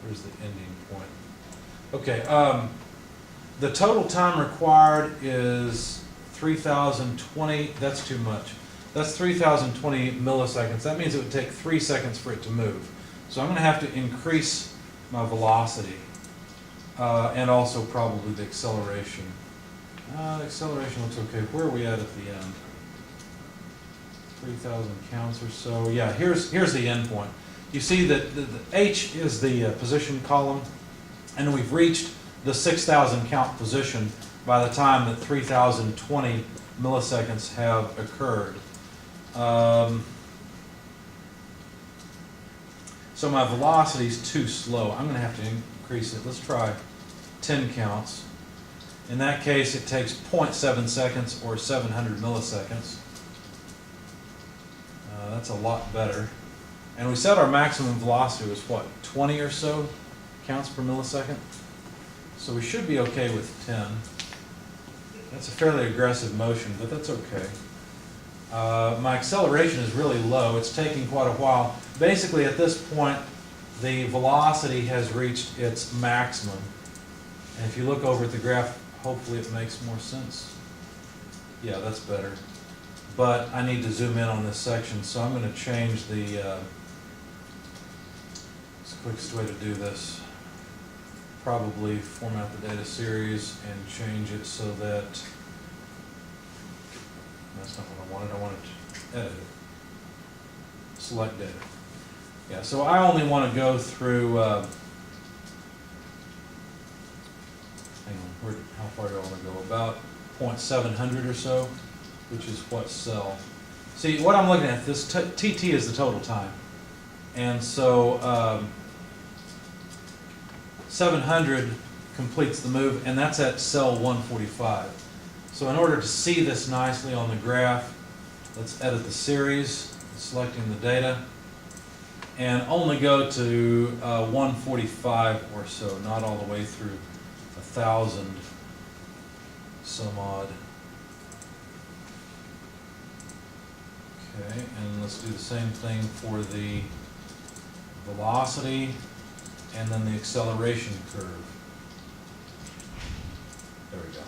Where's the ending point? Okay, the total time required is 3,020, that's too much. That's 3,020 milliseconds. That means it would take 3 seconds for it to move. So I'm going to have to increase my velocity and also probably the acceleration. The acceleration looks okay. Where are we at the end? 3,000 counts or so. Yeah, here's the end point. You see that the H is the position column, and we've reached the 6,000 count position by the time that 3,020 milliseconds have occurred. So my velocity is too slow. I'm going to have to increase it. Let's try 10 counts. In that case, it takes 0.7 seconds or 700 milliseconds. That's a lot better. And we said our maximum velocity was what, 20 or so counts per millisecond? So we should be okay with 10. That's a fairly aggressive motion, but that's okay. My acceleration is really low. It's taking quite a while. Basically, at this point, the velocity has reached its maximum. And if you look over at the graph, hopefully it makes more sense. Yeah, that's better. But I need to zoom in on this section, so I'm going to change the quickest way to do this. Probably format the data series and change it so that that's not what I wanted. I wanted to edit it. Select data. Yeah, so I only want to go through, hang on, how far do I want to go? About 0.700 or so, which is what cell. See, what I'm looking at, this TT is the total time. And so 700 completes the move, and that's at cell 145. So in order to see this nicely on the graph, let's edit the series, selecting the data, and only go to 145 or so, not all the way through 1,000 some odd. Okay, and let's do the same thing for the velocity and then the acceleration curve. There we go.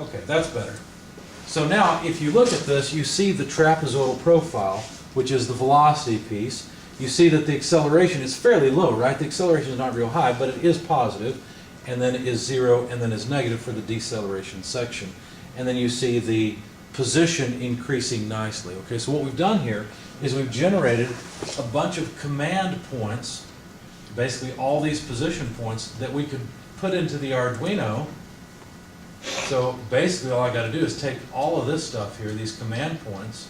Okay, that's better. So now, if you look at this, you see the trapezoidal profile, which is the velocity piece. You see that the acceleration is fairly low, right? The acceleration is not real high, but it is positive, and then it is 0, and then is negative for the deceleration section. And then you see the position increasing nicely. Okay, so what we've done here is we've generated a bunch of command points, basically all these position points that we could put into the Arduino. So basically all I got to do is take all of this stuff here, these command points.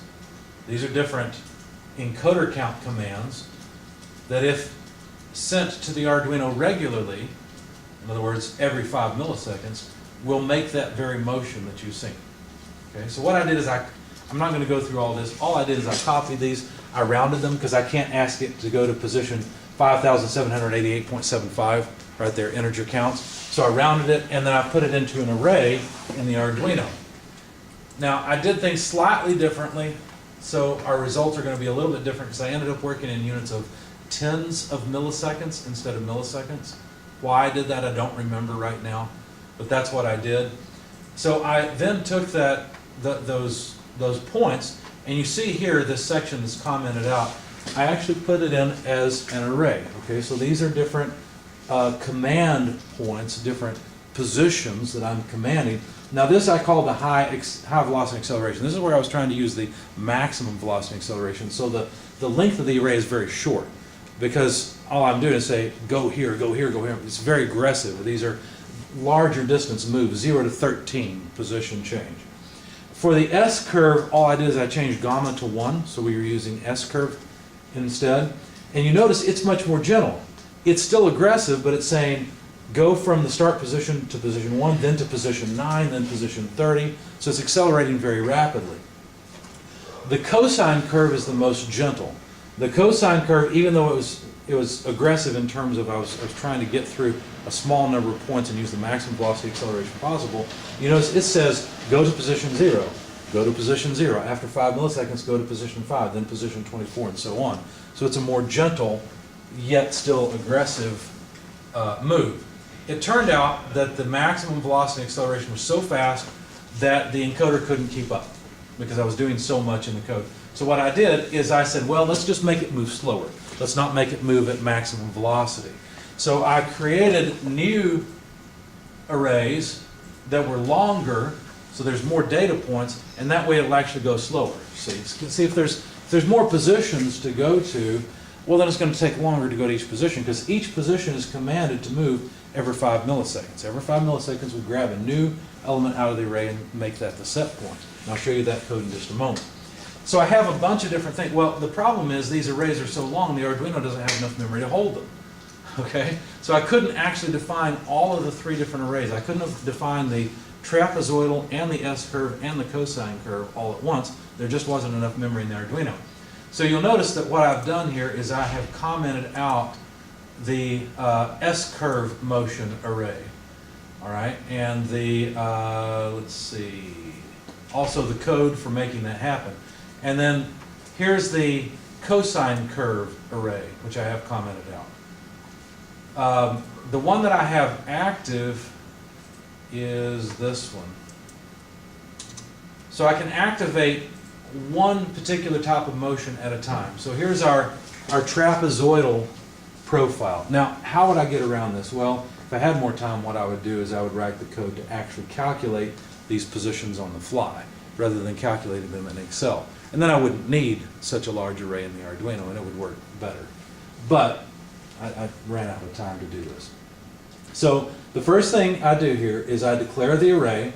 These are different encoder count commands that if sent to the Arduino regularly, in other words every 5 milliseconds, will make that very motion that you see. Okay, so what I did is I'm not going to go through all this. All I did is I copied these, I rounded them because I can't ask it to go to position 5,788.75, right there, integer counts. So I rounded it and then I put it into an array in the Arduino. Now I did things slightly differently, so our results are going to be a little bit different because I ended up working in units of tens of milliseconds instead of milliseconds. Why I did that I don't remember right now, but that's what I did. So I then took those points, and you see here this section that's commented out. I actually put it in as an array. Okay, so these are different command points, different positions that I'm commanding. Now this I call the high velocity acceleration. This is where I was trying to use the maximum velocity acceleration. So the length of the array is very short because all I'm doing is say go here, go here, go here. It's very aggressive. These are larger distance moves, 0 to 13 position change. For the S curve, all I did is I changed gamma to 1, so we were using S curve instead. And you notice it's much more gentle. It's still aggressive, but it's saying go from the start position to position 1, then to position 9, then position 30. So it's accelerating very rapidly. The cosine curve is the most gentle. The cosine curve, even though it was aggressive in terms of I was trying to get through a small number of points and use the maximum velocity acceleration possible, you notice it says go to position 0, go to position 0. After 5 milliseconds, go to position 5, then position 24, and so on. So it's a more gentle yet still aggressive move. It turned out that the maximum velocity and acceleration was so fast that the encoder couldn't keep up because I was doing so much in the code. So what I did is I said, well, let's just make it move slower. Let's not make it move at maximum velocity. So I created new arrays that were longer, so there's more data points, and that way it'll actually go slower. See if there's more positions to go to, well, then it's going to take longer to go to each position, because each position is commanded to move every 5 milliseconds. Every 5 milliseconds we grab a new element out of the array and make that the set point. And I'll show you that code in just a moment. So I have a bunch of different things. Well, the problem is these arrays are so long, the Arduino doesn't have enough memory to hold them. Okay? So I couldn't actually define all of the 3 different arrays. I couldn't have defined the trapezoidal and the S-curve and the cosine curve all at once. There just wasn't enough memory in the Arduino. So you'll notice that what I've done here is I have commented out the S-curve motion array. All right? And the, let's see, also the code for making that happen. And then here's the cosine curve array, which I have commented out. The one that I have active is this one. So I can activate one particular type of motion at a time. So here's our trapezoidal profile. Now, how would I get around this? Well, if I had more time, what I would do is I would write the code to actually calculate these positions on the fly, rather than calculating them in Excel. And then I wouldn't need such a large array in the Arduino, and it would work better. But I ran out of time to do this. So the first thing I do here is I declare the array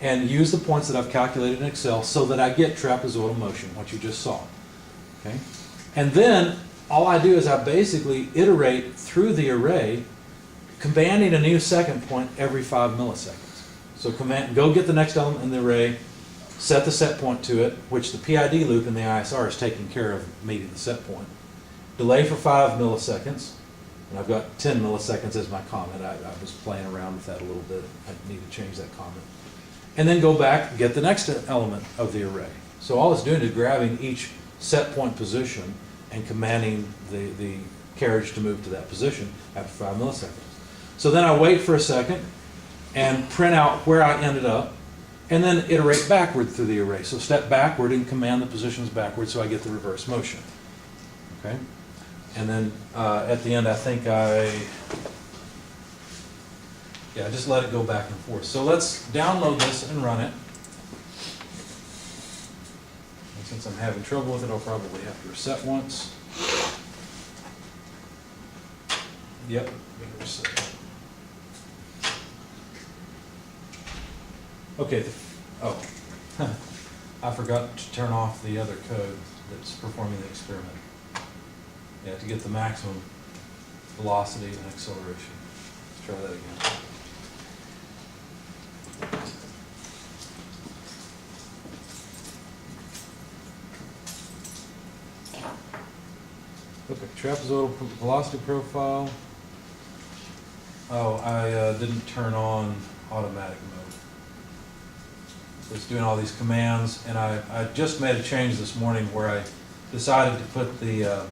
and use the points that I've calculated in Excel so that I get trapezoidal motion, what you just saw. Okay? And then all I do is I basically iterate through the array, commanding a new second point every 5 milliseconds. So go get the next element in the array, set the set point to it, which the PID loop in the ISR is taking care of meeting the set point. Delay for 5 milliseconds, and I've got 10 milliseconds as my comment. I was playing around with that a little bit. I need to change that comment. And then go back and get the next element of the array. So all it's doing is grabbing each set point position and commanding the carriage to move to that position after 5 milliseconds. So then I wait for a second and print out where I ended up, and then iterate backward through the array. So step backward and command the positions backward so I get the reverse motion. Okay? And then at the end, I think I just let it go back and forth. So let's download this and run it. And since I'm having trouble with it, I'll probably have to reset once. Yep, reset. Okay, I forgot to turn off the other code that's performing the experiment. Yeah, to get the maximum velocity and acceleration. Let's try that again. Okay, trapezoidal velocity profile. Oh, I didn't turn on automatic mode. It's doing all these commands, and I just made a change this morning where I decided to put the